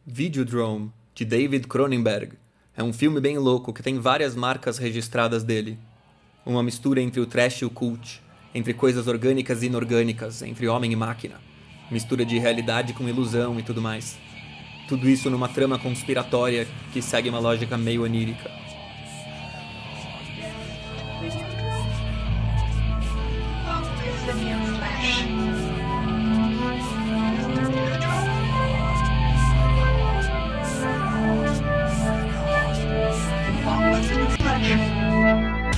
Videodrome, de David Cronenberg, é um filme bem louco que tem várias marcas registradas dele. Uma mistura entre o trash e o cult, entre coisas orgânicas e inorgânicas, entre homem e máquina. Mistura de realidade com ilusão e tudo mais. Tudo isso numa trama conspiratória que segue uma lógica meio onírica.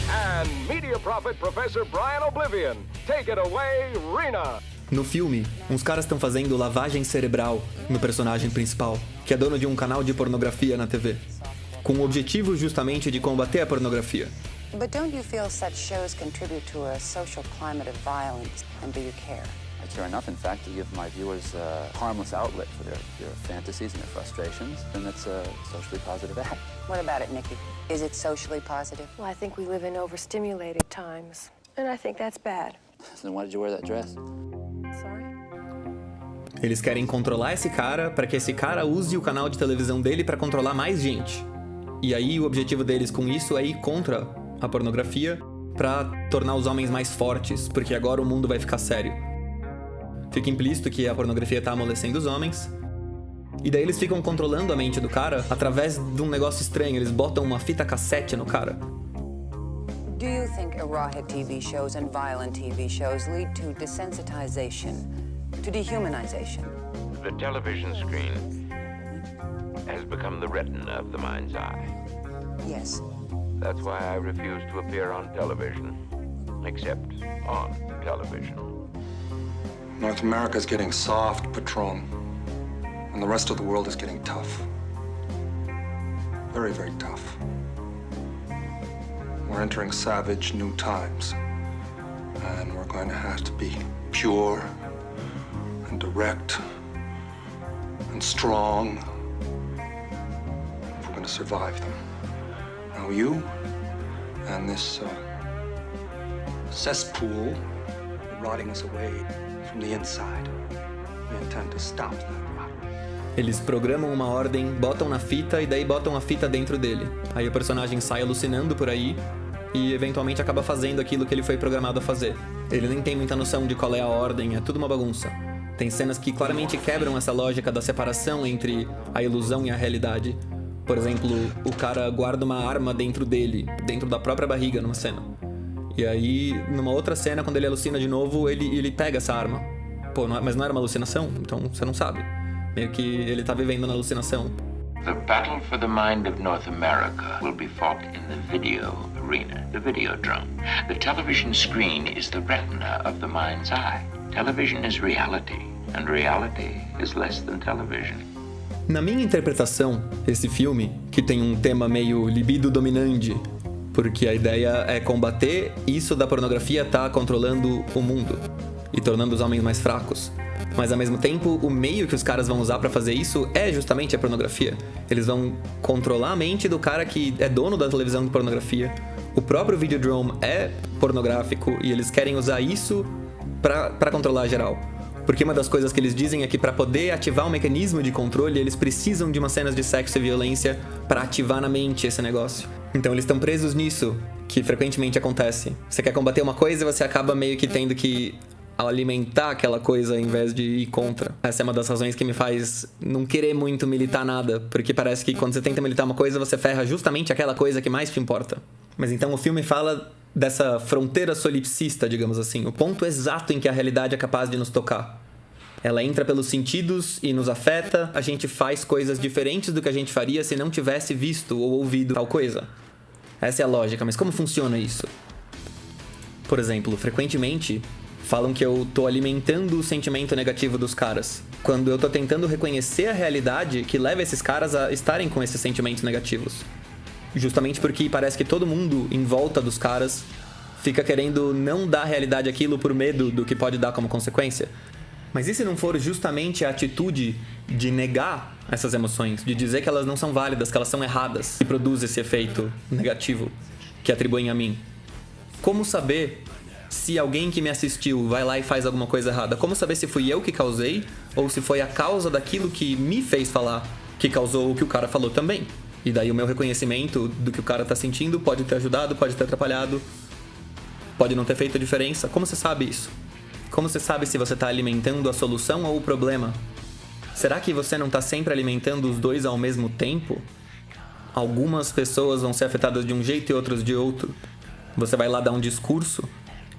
And media prophet Professor Brian Oblivion. Take it away, Rena. No filme, uns caras estão fazendo lavagem cerebral no personagem principal, que é dono de um canal de pornografia na TV, com o objetivo justamente de combater a pornografia. But don't you feel such shows contribute to a social climate of violence, and do you care? I care enough, in fact, to give my viewers a harmless outlet for their fantasies and their frustrations, and that's a socially positive act. What about it, Nikki? Is it socially positive? Well, I think we live in overstimulated times, and I think that's bad. Then why did you wear that dress? Sorry? Eles querem controlar esse cara para que esse cara use o canal de televisão dele para controlar mais gente. E aí o objetivo deles com isso é ir contra a pornografia para tornar os homens mais fortes, porque agora o mundo vai ficar sério. Fica implícito que a pornografia tá amolecendo os homens. E daí eles ficam controlando a mente do cara através de um negócio estranho. Eles botam uma fita cassete no cara. Do you think erotic TV shows and violent TV shows lead to desensitization, to dehumanization? The television screen has become the retina of the mind's eye. Yes. That's why I refuse to appear on television, except on television. North America's getting soft, Patron, and the rest of the world is getting tough. Very, very tough. We're entering savage new times, and we're going to have to be pure and direct and strong if we're going to survive them. Now you and this cesspool are rotting us away from the inside. We intend to stop that rot. Eles programam uma ordem, botam na fita e daí botam a fita dentro dele. Aí o personagem sai alucinando por aí e eventualmente acaba fazendo aquilo que ele foi programado a fazer. Ele nem tem muita noção de qual é a ordem, é tudo uma bagunça. Tem cenas que claramente quebram essa lógica da separação entre a ilusão e a realidade. Por exemplo, o cara guarda uma arma dentro dele, dentro da própria barriga numa cena. E aí, numa outra cena, quando ele alucina de novo, ele pega essa arma. Pô, mas não era uma alucinação? Então você não sabe. Meio que ele tá vivendo na alucinação. The battle for the mind of North America will be fought in the video arena, the Videodrome. The television screen is the retina of the mind's eye. Television is reality, and reality is less than television. Na minha interpretação, esse filme, que tem um tema meio libido dominante, porque a ideia é combater isso da pornografia tá controlando o mundo e tornando os homens mais fracos. Mas ao mesmo tempo, o meio que os caras vão usar pra fazer isso é justamente a pornografia. Eles vão controlar a mente do cara que é dono da televisão de pornografia. O próprio Videodrome é pornográfico e eles querem usar isso pra controlar geral. Porque uma das coisas que eles dizem é que pra poder ativar um mecanismo de controle, eles precisam de umas cenas de sexo e violência pra ativar na mente esse negócio. Então eles estão presos nisso, que frequentemente acontece. Você quer combater uma coisa e você acaba meio que tendo que alimentar aquela coisa em vez de ir contra. Essa é uma das razões que me faz não querer muito militar nada, porque parece que quando você tenta militar uma coisa, você ferra justamente aquela coisa que mais te importa. Mas então o filme fala dessa fronteira solipsista, digamos assim, o ponto exato em que a realidade é capaz de nos tocar. Ela entra pelos sentidos e nos afeta, a gente faz coisas diferentes do que a gente faria se não tivesse visto ou ouvido tal coisa. Essa é a lógica, mas como funciona isso? Por exemplo, frequentemente falam que eu tô alimentando o sentimento negativo dos caras, quando eu tô tentando reconhecer a realidade que leva esses caras a estarem com esses sentimentos negativos. Justamente porque parece que todo mundo em volta dos caras fica querendo não dar à realidade aquilo por medo do que pode dar como consequência. Mas e se não for justamente a atitude de negar essas emoções, de dizer que elas não são válidas, que elas são erradas, que produz esse efeito negativo que atribuem a mim? Como saber se alguém que me assistiu vai lá e faz alguma coisa errada? Como saber se fui eu que causei ou se foi a causa daquilo que me fez falar que causou o que o cara falou também. E daí o meu reconhecimento do que o cara tá sentindo pode ter ajudado, pode ter atrapalhado, pode não ter feito a diferença. Como você sabe isso? Como você sabe se você tá alimentando a solução ou o problema? Será que você não tá sempre alimentando os dois ao mesmo tempo? Algumas pessoas vão ser afetadas de um jeito e outras de outro. Você vai lá dar um discurso,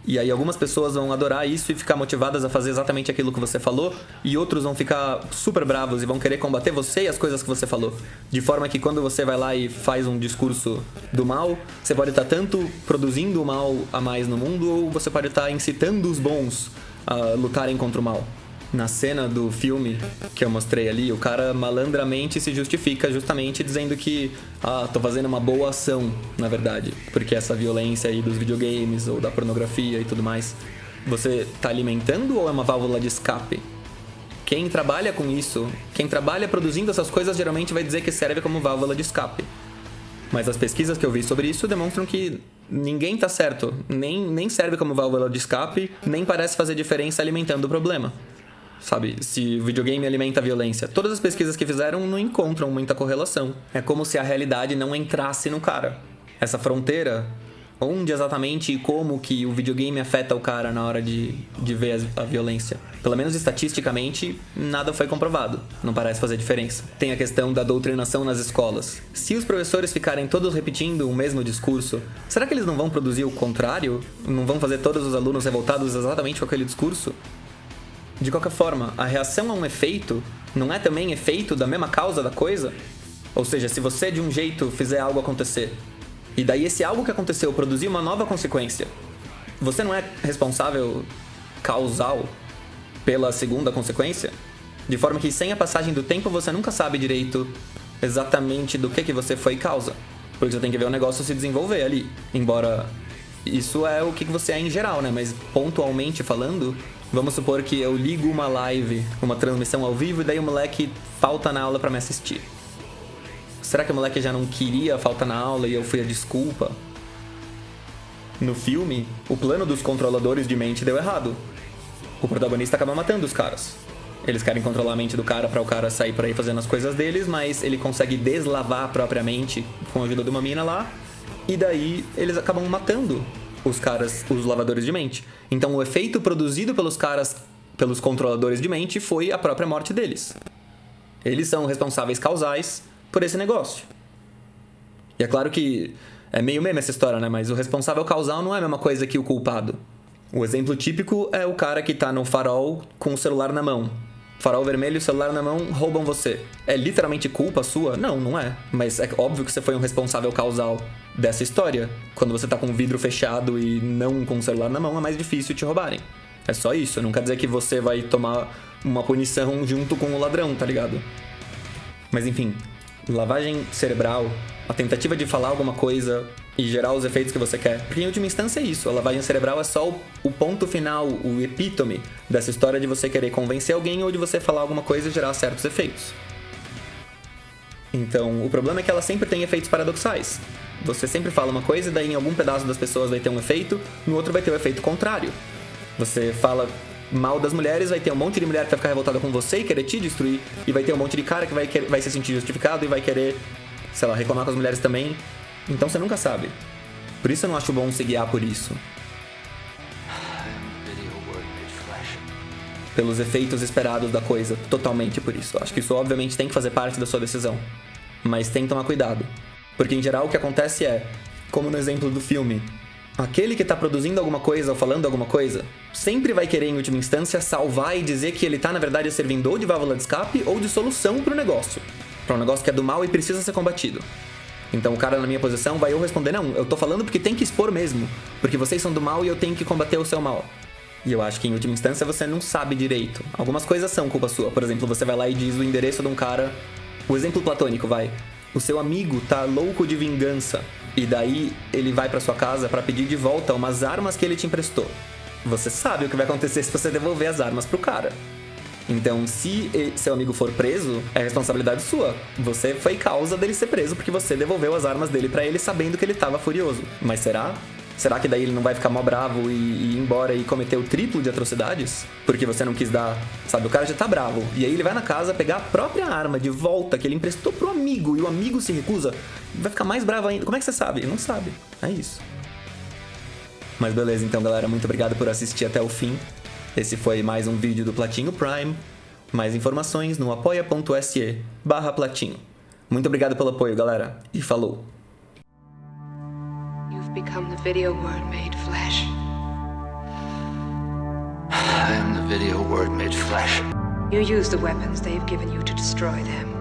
e aí algumas pessoas vão adorar isso e ficar motivadas a fazer exatamente aquilo que você falou, e outros vão ficar super bravos e vão querer combater você e as coisas que você falou. De forma que quando você vai lá e faz um discurso do mal, você pode estar tanto produzindo o mal a mais no mundo, ou você pode estar incitando os bons a lutarem contra o mal. Na cena do filme que eu mostrei ali, o cara malandramente se justifica justamente dizendo que tô fazendo uma boa ação, na verdade, porque essa violência aí dos videogames ou da pornografia e tudo mais, você tá alimentando ou é uma válvula de escape? Quem trabalha com isso, quem trabalha produzindo essas coisas geralmente vai dizer que serve como válvula de escape. Mas as pesquisas que eu vi sobre isso demonstram que ninguém tá certo, nem serve como válvula de escape, nem parece fazer diferença alimentando o problema. Sabe, se o videogame alimenta a violência, todas as pesquisas que fizeram não encontram muita correlação. É como se a realidade não entrasse no cara. Essa fronteira, onde exatamente e como que o videogame afeta o cara na hora de ver a violência. Pelo menos estatisticamente, nada foi comprovado. Não parece fazer diferença. Tem a questão da doutrinação nas escolas. Se os professores ficarem todos repetindo o mesmo discurso, será que eles não vão produzir o contrário? Não vão fazer todos os alunos revoltados exatamente com aquele discurso? De qualquer forma, a reação a um efeito não é também efeito da mesma causa da coisa? Ou seja, se você de um jeito fizer algo acontecer, e daí esse algo que aconteceu produzir uma nova consequência, você não é responsável causal pela segunda consequência? De forma que sem a passagem do tempo você nunca sabe direito exatamente do que você foi causa. Porque você tem que ver o negócio se desenvolver ali. Embora isso é o que você é em geral, né? Mas pontualmente falando, vamos supor que eu ligo uma live, uma transmissão ao vivo, e daí o moleque falta na aula pra me assistir. Será que o moleque já não queria faltar na aula e eu fui a desculpa? No filme, o plano dos controladores de mente deu errado. O protagonista acaba matando os caras. Eles querem controlar a mente do cara pra o cara sair por aí fazendo as coisas deles, mas ele consegue deslavar a própria mente com a ajuda de uma mina lá, e daí eles acabam matando os caras, os lavadores de mente. Então o efeito produzido pelos caras, pelos controladores de mente, foi a própria morte deles. Eles são responsáveis causais por esse negócio. E é claro que é meio meme essa história, né? Mas o responsável causal não é a mesma coisa que o culpado. O exemplo típico é o cara que tá no farol com o celular na mão. Farol vermelho, celular na mão, roubam você. É literalmente culpa sua? Não, não é. Mas é óbvio que você foi um responsável causal dessa história. Quando você tá com o vidro fechado e não com o celular na mão, é mais difícil te roubarem. É só isso. Não quer dizer que você vai tomar uma punição junto com o ladrão, tá ligado? Mas enfim, lavagem cerebral, a tentativa de falar alguma coisa e gerar os efeitos que você quer. Porque em última instância é isso. A lavagem cerebral é só o ponto final, o epítome dessa história de você querer convencer alguém ou de você falar alguma coisa e gerar certos efeitos. Então, o problema é que ela sempre tem efeitos paradoxais. Você sempre fala uma coisa e daí em algum pedaço das pessoas vai ter um efeito, no outro vai ter o efeito contrário. Você fala mal das mulheres, vai ter um monte de mulher que vai ficar revoltada com você e querer te destruir, e vai ter um monte de cara que vai se sentir justificado e vai querer, sei lá, reclamar com as mulheres também. Então você nunca sabe. Por isso eu não acho bom se guiar por isso. Pelos efeitos esperados da coisa, totalmente por isso. Acho que isso obviamente tem que fazer parte da sua decisão. Mas tem que tomar cuidado. Porque em geral o que acontece é, como no exemplo do filme, aquele que tá produzindo alguma coisa ou falando alguma coisa, sempre vai querer em última instância salvar e dizer que ele tá na verdade servindo ou de válvula de escape ou de solução pro negócio. Pra um negócio que é do mal e precisa ser combatido. Então o cara na minha posição vai eu responder, não, eu tô falando porque tem que expor mesmo, porque vocês são do mal e eu tenho que combater o seu mal. E eu acho que em última instância você não sabe direito. Algumas coisas são culpa sua. Por exemplo, você vai lá e diz o endereço de um cara. O exemplo platônico, vai. O seu amigo tá louco de vingança. E daí ele vai pra sua casa pra pedir de volta umas armas que ele te emprestou. Você sabe o que vai acontecer se você devolver as armas pro cara. Então, se seu amigo for preso, é responsabilidade sua. Você foi causa dele ser preso porque você devolveu as armas dele pra ele sabendo que ele tava furioso. Mas será? Será que daí ele não vai ficar mó bravo e ir embora e cometer o triplo de atrocidades? Porque você não quis dar... Sabe, o cara já tá bravo. E aí ele vai na casa pegar a própria arma de volta que ele emprestou pro amigo e o amigo se recusa. Vai ficar mais bravo ainda. Como é que você sabe? Ele não sabe. É isso. Mas beleza, então, galera. Muito obrigado por assistir até o fim. Esse foi mais um vídeo do Platinho Prime. Mais informações no apoia.se/platinho. Muito obrigado pelo apoio, galera. E falou! Become the video word made flesh. I am the video word made flesh. You use the weapons they've given you to destroy them.